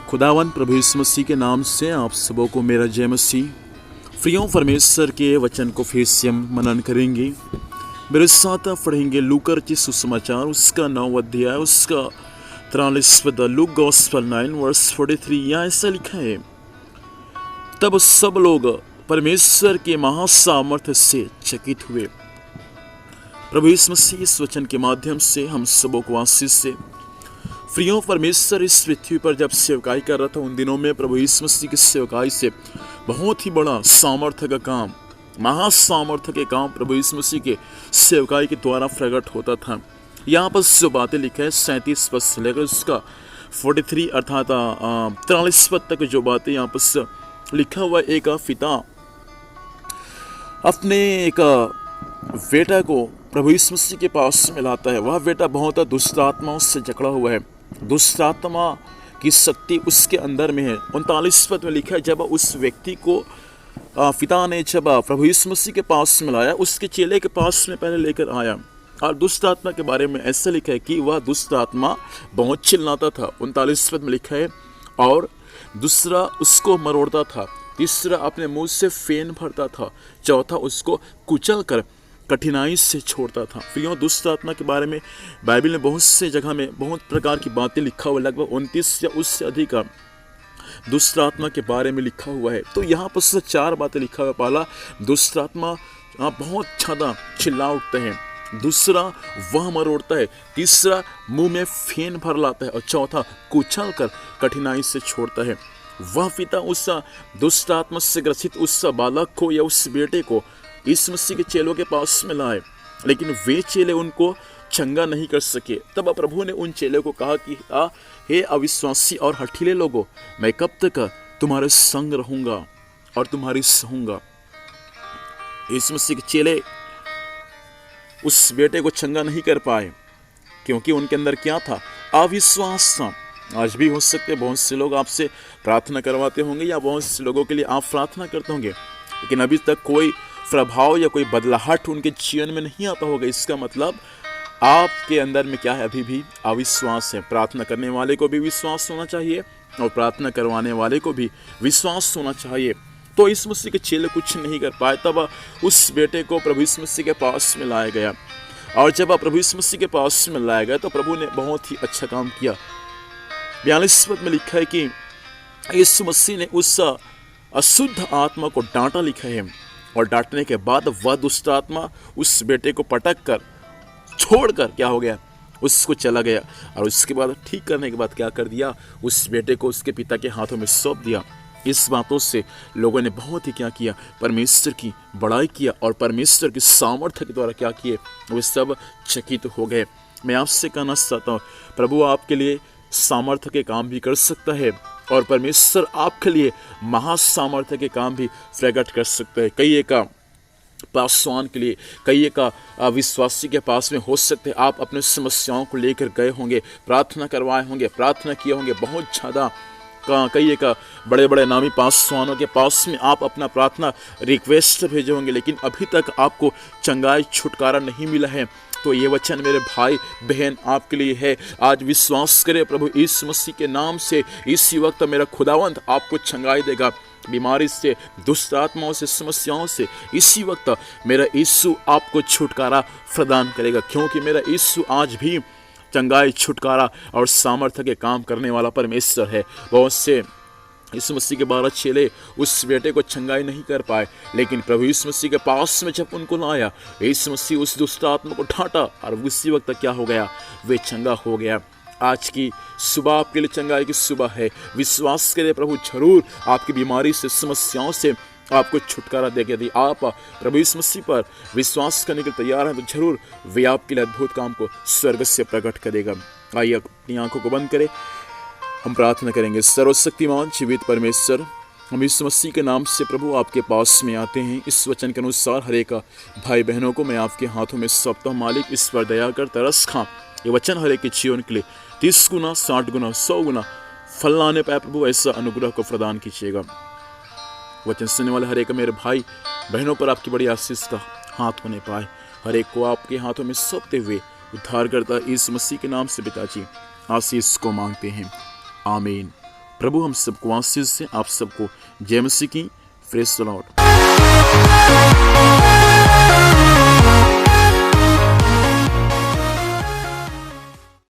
खुदावंद प्रभु यीशु मसीह के नाम से आप सबों को मेरा जय मसीह। प्रियों, परमेश्वर के वचन को फिर से हम मनन करेंगे। मेरे साथ पढ़ेंगे लूका रचित सुसमाचार उसका 9 अध्याय उसका 43 पद। Luke gospel 9 verse 43। यहाँ ऐसा लिखा है, तब सब लोग परमेश्वर के महासामर्थ्य से चकित हुए। प्रभु यीशु मसीह इस वचन के माध्यम से हम सबों को आशीष से। प्रियों, परमेश्वर इस पृथ्वी पर जब सेवकाई कर रहा था उन दिनों में प्रभु यीशु मसीह की सेवकाई से बहुत ही बड़ा सामर्थ्य का काम, महासामर्थ्य के काम प्रभु यीशु मसीह के सेवकाई के द्वारा प्रकट होता था। यहाँ पर जो बातें लिखा है 37 पद से लेकर उसका 43 अर्थात 43 पद तक जो बातें यहाँ पर लिखा हुआ, एक पिता अपने एक बेटा को प्रभु यीशु मसीह के पास में लाता है। वह बेटा बहुत दुष्ट आत्माओं से जकड़ा हुआ है, दुष्ट आत्मा की शक्ति उसके अंदर में है। 39 पद में लिखा है, जब उस व्यक्ति को पिता ने जब प्रभु यीशु मसीह के पास में लाया, उसके चेले के पास में पहले लेकर आया और दुष्ट आत्मा के बारे में ऐसा लिखा है कि वह दुष्ट आत्मा बहुत चिल्लाता था। 39 पद में लिखा है, और दूसरा उसको मरोड़ता था, तीसरा अपने मुंह से फेन भरता था, चौथा उसको कुचल कर कठिनाई से छोड़ता था। प्रियों, दुष्ट आत्मा के बारे में बाइबल में बहुत से जगह में बहुत प्रकार की बातें लिखा हुआ, लगभग 29 या उससे अधिक दुष्ट आत्मा के बारे में लिखा हुआ है। तो यहाँ पर से 4 बातें लिखा हुआ। पहला, दुष्ट आत्मा बहुत ज़्यादा चिल्ला उठता है, दूसरा वह मरोड़ता है, तीसरा मुंह में फेन भर लाता है, और चौथा कुचल कर कठिनाई से छोड़ता है। वह पिता उस दुष्ट आत्मा से ग्रसित उस बालक को या उस बेटे को यीशु मसीह के चेलों के पास में लाए, लेकिन वे चेले उनको चंगा नहीं कर सके। तब प्रभु ने उन चेलों को कहा कि हे अविश्वासी और हठीले लोगों, मैं कब तक तुम्हारे संग रहूंगा और तुम्हारी सहूंगा। यीशु मसीह के चेले उस बेटे को चंगा नहीं कर पाए क्योंकि उनके अंदर क्या था? अविश्वास था। आज भी हो सकते बहुत से लोग आपसे प्रार्थना करवाते होंगे या बहुत से लोगों के लिए आप प्रार्थना करते होंगे, लेकिन अभी तक कोई प्रभाव या कोई बदलाहट उनके जीवन में नहीं आता होगा। इसका मतलब आपके अंदर में क्या है? अभी भी अविश्वास है। प्रार्थना करने वाले को भी विश्वास होना चाहिए और प्रार्थना करवाने वाले को भी विश्वास होना चाहिए। तो यीशु मसीह के चेले कुछ नहीं कर पाए। तब उस बेटे को प्रभु यीशु मसीह के पास में लाया गया, और जब प्रभु यीशु मसीह के पास में लाया गया तो प्रभु ने बहुत ही अच्छा काम किया। 42 पद में लिखा है कि यीशु मसीह ने उस अशुद्ध आत्मा को डांटा, लिखा है, और डांटने के बाद वह दुष्ट आत्मा उस बेटे को पटक कर छोड़कर क्या हो गया? उसको चला गया। और उसके बाद ठीक करने के बाद क्या कर दिया? उस बेटे को उसके पिता के हाथों में सौंप दिया। इस बातों से लोगों ने बहुत ही क्या किया? परमेश्वर की बड़ाई किया और परमेश्वर की सामर्थ्य के द्वारा क्या किए? वे सब चकित हो गए। मैं आपसे कहना चाहता हूँ, प्रभु आपके लिए सामर्थ्य के काम भी कर सकता है और परमेश्वर आपके लिए महासामर्थ्य के काम भी प्रकट कर सकता है। कई एक पासवान के लिए, कई एक विश्वासी के पास में हो सकते हैं आप अपने समस्याओं को लेकर गए होंगे, प्रार्थना करवाए होंगे, प्रार्थना किए होंगे, बहुत ज़्यादा कई एक बड़े बड़े नामी पासवानों के पास में आप अपना प्रार्थना रिक्वेस्ट भेजे होंगे, लेकिन अभी तक आपको चंगाई छुटकारा नहीं मिला है। तो ये वचन मेरे भाई बहन आपके लिए है। आज विश्वास करें प्रभु यीशु मसीह के नाम से, इसी वक्त मेरा खुदावंत आपको चंगाई देगा। बीमारी से, दुष्ट आत्माओं से, समस्याओं से इसी वक्त मेरा यीशु आपको छुटकारा प्रदान करेगा, क्योंकि मेरा यीशु आज भी चंगाई, छुटकारा और सामर्थ्य के काम करने वाला परमेश्वर है। बहुत से यीशु मसीह के 12 चेले उस बेटे को चंगाई नहीं कर पाए, लेकिन प्रभु यीशु मसीह के पास में जब उनको लाया, यीशु मसीह उस दुष्ट आत्मा को ढांटा और उसी वक्त क्या हो गया? वे चंगा हो गया। आज की सुबह आपके लिए चंगाई की सुबह है। विश्वास करें, प्रभु जरूर आपकी बीमारी से, समस्याओं से आपको छुटकारा देके दी। आप प्रभु यीशु मसीह पर विश्वास करने के लिए तैयार हैं तो जरूर वे आपके लिए अद्भुत काम को स्वर्ग से प्रकट करेगा। आइए अपनी आंखों को बंद करें, हम प्रार्थना करेंगे। सर्वशक्तिमान जीवित परमेश्वर, हम यीशु मसीह के नाम से प्रभु आपके पास में आते हैं। इस वचन के अनुसार हर एक भाई बहनों को मैं आपके हाथों में सौंपता हूं। मालिक, इस पर दया कर, तरस खा। ये वचन हर एक के जीवन के लिए 30 गुना, 60 गुना, 100 गुना फल लाने पाए प्रभु, ऐसा अनुग्रह को प्रदान कीजिएगा। वचन सुनने वाले हर एक मेरे भाई बहनों पर आपकी बड़ी आशीष का हाथ होने पाए। हर एक को आपके हाथों में सौंपते हुए उद्धारकर्ता यीशु मसीह के नाम से पिताजी आशीष को मांगते हैं, आमीन प्रभु हम सबको आशीष से, आप सबको जय मसीह की। Praise the Lord.